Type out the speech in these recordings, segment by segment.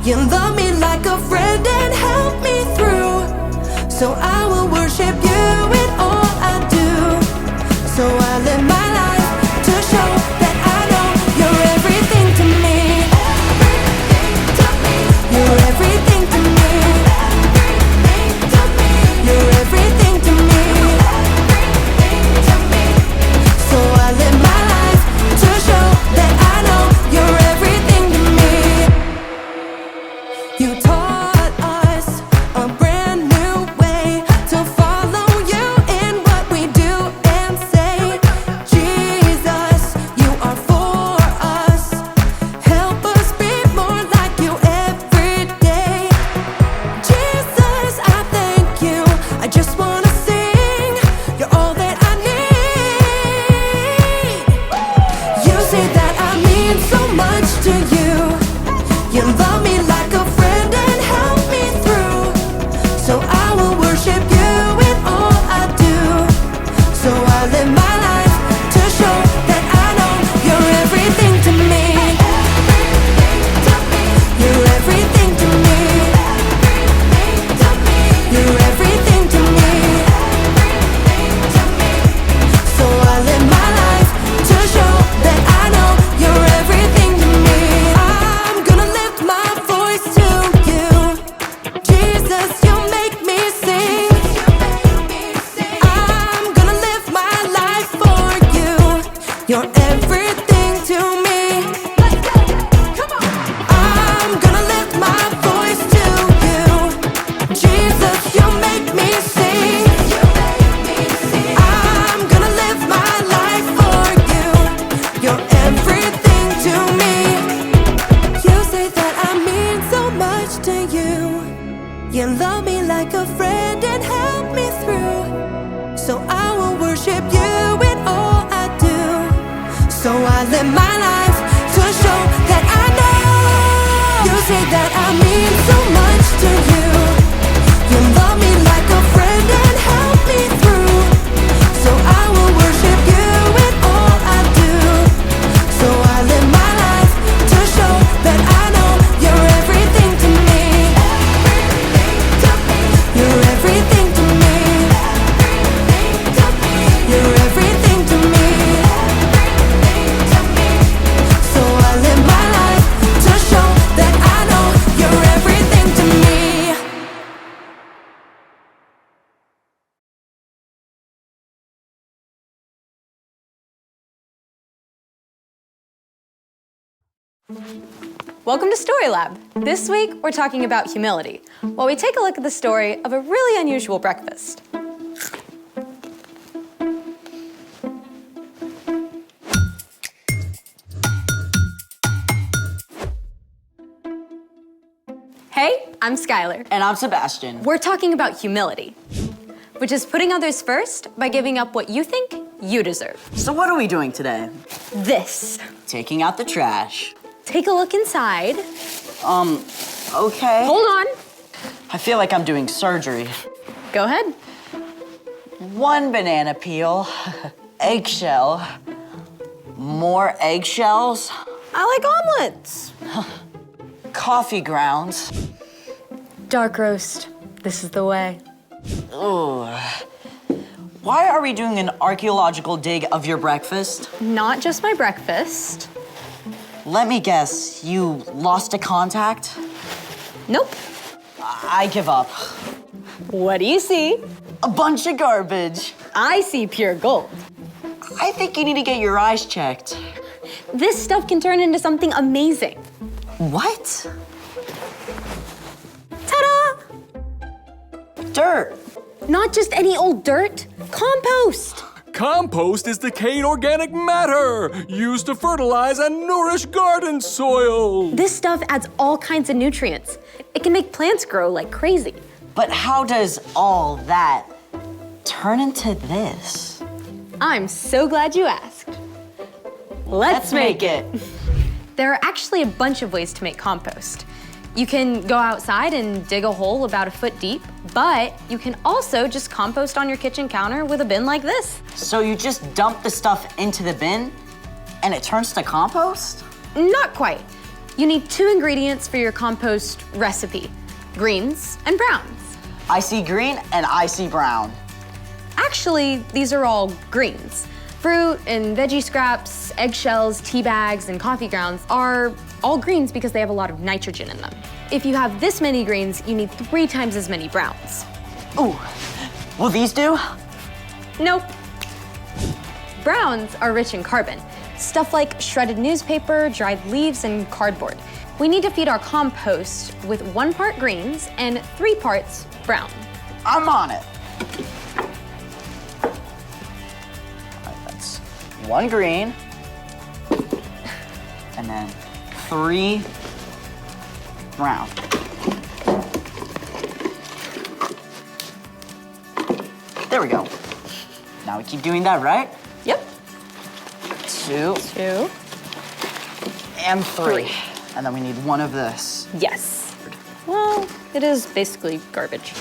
You love me like a friend and help me through. So I will worship you in all I do. So I live my life to show that I know you're everything to me. You're everything to me. You're everything to me. So I live my life to show that I know you're everything to me. You taught us a brand new way to follow you in what we do and say. Jesus, you are for us. Help us be more like you every day. Jesus, I thank you. I just wanna sing. You're all that I need. You say that I mean so much to you. You love me like a friend and help me through. So I will worship you in all I do. So I live my life to show that I know you're everything to me. You're everything to me. You're everything to me. So I live my life to show that I know you're everything to me. I'm gonna lift my voice to you. Jesus, you make me sing. I'm gonna live my life for you. You're everything to me. I'm gonna lift my voice to you. Jesus, you make me sing. I'm gonna live my life for you. You're everything to me. You say that I mean so much to you. You love me like a friend and help me through. So I will worship you in all I do. So I live my life to show that I know. You say that I mean so much to you. You love me like a friend and help me through. So I will worship you in all I do. So I live my life to show that I know you're everything to me. You're everything to me. You're everything to me. So I live my life to show that I know you're everything to me. Welcome to Story Lab. This week, we're talking about humility, while we take a look at the story of a really unusual breakfast. Hey, I'm Skylar. And I'm Sebastian. We're talking about humility, which is putting others first by giving up what you think you deserve. So what are we doing today? This. Taking out the trash. Take a look inside. Okay. Hold on. I feel like I'm doing surgery. Go ahead. One banana peel, eggshell, more eggshells, I like omelets. coffee grounds. Dark roast. This is the way. Ooh. Why are we doing an archaeological dig of your breakfast? Not just my breakfast. Let me guess, you lost a contact? Nope. I give up. What do you see? A bunch of garbage. I see pure gold. I think you need to get your eyes checked. This stuff can turn into something amazing. What? Ta-da! Dirt. Not just any old dirt. Compost. Compost is decayed organic matter used to fertilize and nourish garden soil. This stuff adds all kinds of nutrients. It can make plants grow like crazy. But how does all that turn into this? I'm so glad you asked. Let's make it. There are actually a bunch of ways to make compost. You can go outside and dig a hole about a foot deep, but you can also just compost on your kitchen counter with a bin like this. So you just dump the stuff into the bin and it turns to compost? Not quite. You need 2 ingredients for your compost recipe, greens and browns. I see green and I see brown. Actually, these are all greens. Fruit and veggie scraps, eggshells, tea bags, and coffee grounds are all greens because they have a lot of nitrogen in them. If you have this many greens, you need 3 times as many browns. Ooh, will these do? Nope. Browns are rich in carbon, stuff like shredded newspaper, dried leaves, and cardboard. We need to feed our compost with 1 part greens and 3 parts brown. I'm on it. All right, that's 1 green, and then 3 brown. There we go. Now we keep doing that, right? Yep. 2 2. and 3. And then we need 1 of this. Yes. Well, it is basically garbage.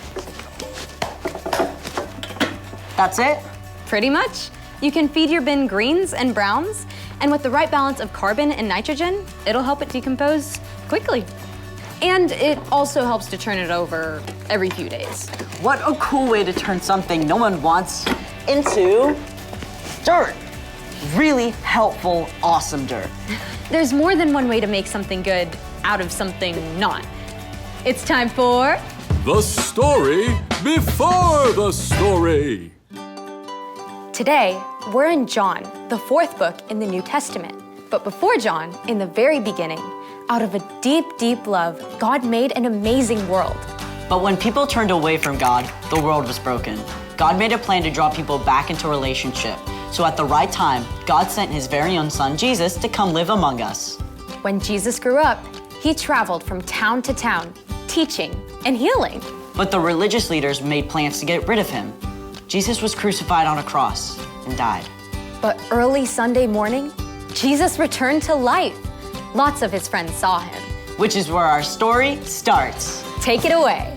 That's it? Pretty much. You can feed your bin greens and browns, and with the right balance of carbon and nitrogen, it'll help it decompose quickly. And it also helps to turn it over every few days. What a cool way to turn something no one wants into dirt. Really helpful, awesome dirt. There's more than one way to make something good out of something not. It's time for The story before the story. Today, we're in John, the 4th book in the New Testament. But before John, in the very beginning, out of a deep, deep love, God made an amazing world. But when people turned away from God, the world was broken. God made a plan to draw people back into relationship. So at the right time, God sent his very own son, Jesus, to come live among us. When Jesus grew up, he traveled from town to town, teaching and healing. But the religious leaders made plans to get rid of him. Jesus was crucified on a cross and died. But early Sunday morning, Jesus returned to life. Lots of his friends saw him. Which is where our story starts. Take it away.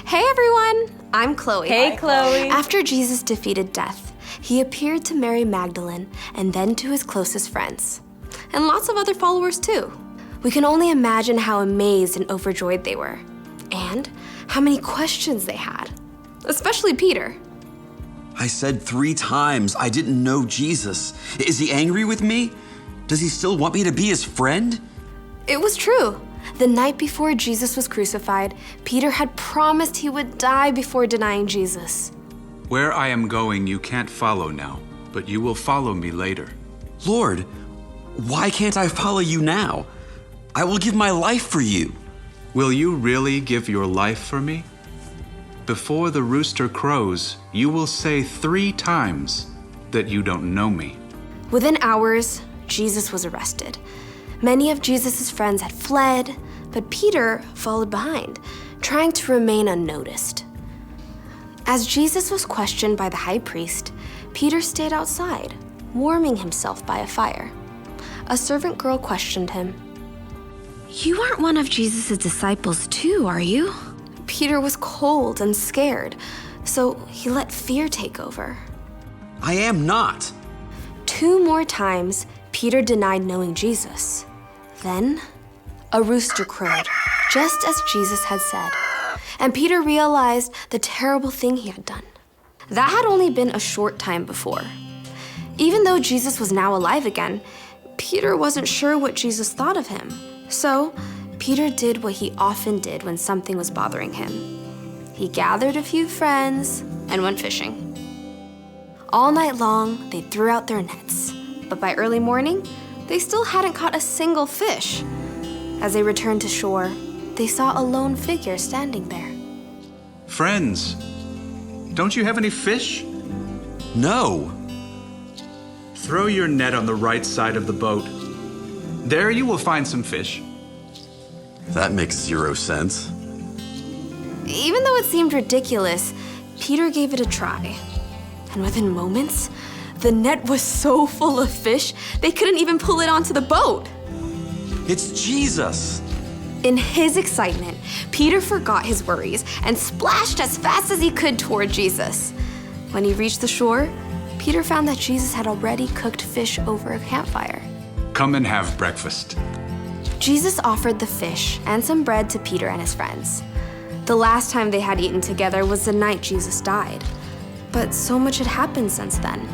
Hey everyone, I'm Chloe. Hey, Chloe. After Jesus defeated death, he appeared to Mary Magdalene and then to his closest friends, and lots of other followers too. We can only imagine how amazed and overjoyed they were, and how many questions they had, especially Peter. I said 3 times I didn't know Jesus. Is he angry with me? Does he still want me to be his friend? It was true. The night before Jesus was crucified, Peter had promised he would die before denying Jesus. Where I am going, you can't follow now, but you will follow me later. Lord, why can't I follow you now? I will give my life for you. Will you really give your life for me? Before the rooster crows, you will say 3 times that you don't know me. Within hours, Jesus was arrested. Many of Jesus' friends had fled, but Peter followed behind, trying to remain unnoticed. As Jesus was questioned by the high priest, Peter stayed outside, warming himself by a fire. A servant girl questioned him. You aren't one of Jesus' disciples too, are you? Peter was cold and scared, so he let fear take over. I am not. 2 more times, Peter denied knowing Jesus. Then, a rooster crowed, just as Jesus had said, and Peter realized the terrible thing he had done. That had only been a short time before. Even though Jesus was now alive again, Peter wasn't sure what Jesus thought of him. So, Peter did what he often did when something was bothering him. He gathered a few friends and went fishing. All night long, they threw out their nets, but by early morning, they still hadn't caught a single fish. As they returned to shore, they saw a lone figure standing there. Friends, don't you have any fish? No. Throw your net on the right side of the boat. There you will find some fish. That makes 0 sense. Even though it seemed ridiculous, Peter gave it a try. And within moments, the net was so full of fish, they couldn't even pull it onto the boat. It's Jesus. In his excitement, Peter forgot his worries and splashed as fast as he could toward Jesus. When he reached the shore, Peter found that Jesus had already cooked fish over a campfire. Come and have breakfast. Jesus offered the fish and some bread to Peter and his friends. The last time they had eaten together was the night Jesus died. But so much had happened since then.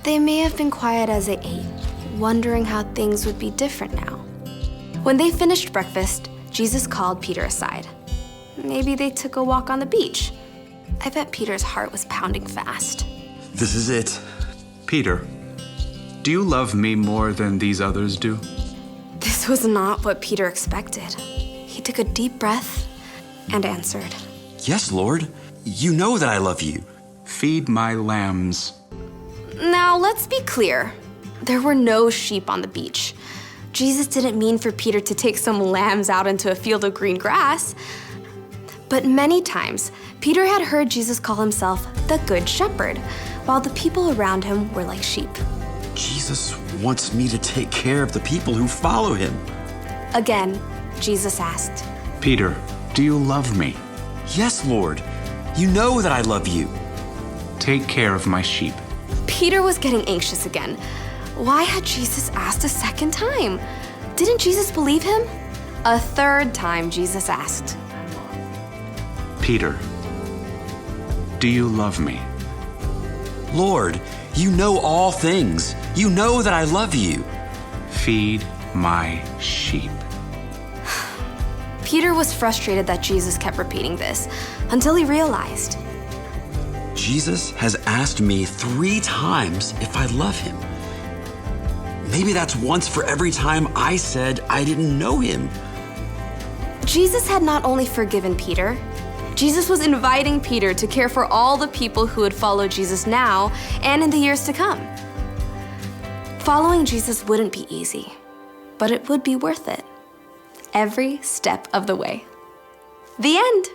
They may have been quiet as they ate, wondering how things would be different now. When they finished breakfast, Jesus called Peter aside. Maybe they took a walk on the beach. I bet Peter's heart was pounding fast. This is it. Peter, do you love me more than these others do? This was not what Peter expected. He took a deep breath and answered. Yes, Lord. You know that I love you. Feed my lambs. Now, let's be clear. There were no sheep on the beach. Jesus didn't mean for Peter to take some lambs out into a field of green grass. But many times, Peter had heard Jesus call himself the Good Shepherd, while the people around him were like sheep. Jesus wants me to take care of the people who follow him. Again, Jesus asked, Peter, do you love me? Yes, Lord. You know that I love you. Take care of my sheep. Peter was getting anxious again. Why had Jesus asked a second time? Didn't Jesus believe him? A third time, Jesus asked, Peter, do you love me? Lord, you know all things. You know that I love you. Feed my sheep. Peter was frustrated that Jesus kept repeating this until he realized. Jesus has asked me 3 times if I love him. Maybe that's once for every time I said I didn't know him. Jesus had not only forgiven Peter, Jesus was inviting Peter to care for all the people who would follow Jesus now and in the years to come. Following Jesus wouldn't be easy, but it would be worth it. Every step of the way. The end.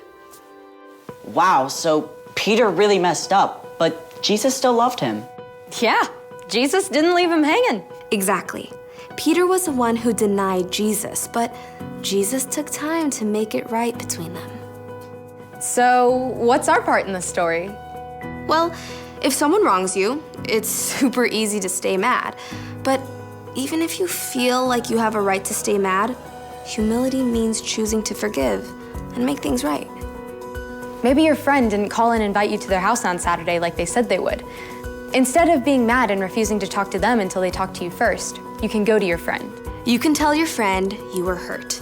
Wow, so Peter really messed up, but Jesus still loved him. Yeah, Jesus didn't leave him hanging. Exactly. Peter was the one who denied Jesus, but Jesus took time to make it right between them. So, what's our part in the story? Well, if someone wrongs you, it's super easy to stay mad. But even if you feel like you have a right to stay mad, humility means choosing to forgive and make things right. Maybe your friend didn't call and invite you to their house on Saturday like they said they would. Instead of being mad and refusing to talk to them until they talk to you first, you can go to your friend. You can tell your friend you were hurt,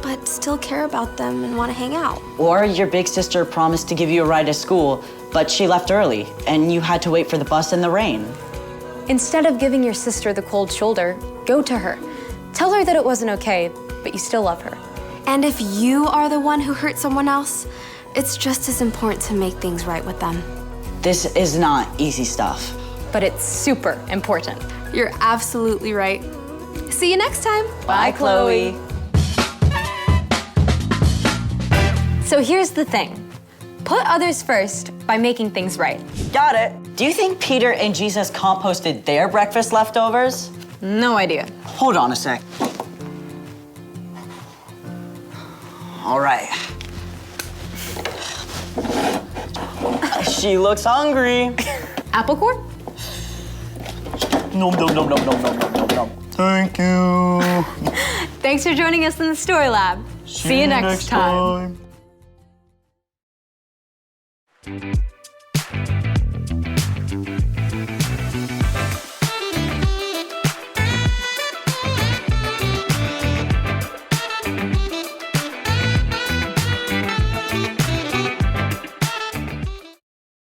but still care about them and want to hang out. Or your big sister promised to give you a ride to school, but she left early, and you had to wait for the bus in the rain. Instead of giving your sister the cold shoulder, go to her. Tell her that it wasn't okay, but you still love her. And if you are the one who hurt someone else, it's just as important to make things right with them. This is not easy stuff. But it's super important. You're absolutely right. See you next time. Bye, Chloe. So here's the thing. Put others first by making things right. Got it. Do you think Peter and Jesus composted their breakfast leftovers? No idea. Hold on a sec. All right. She looks hungry. Apple core? Nom, nom, nom, nom, nom, nom, nom, nom. Thank you. Thanks for joining us in the Story Lab. See you next time.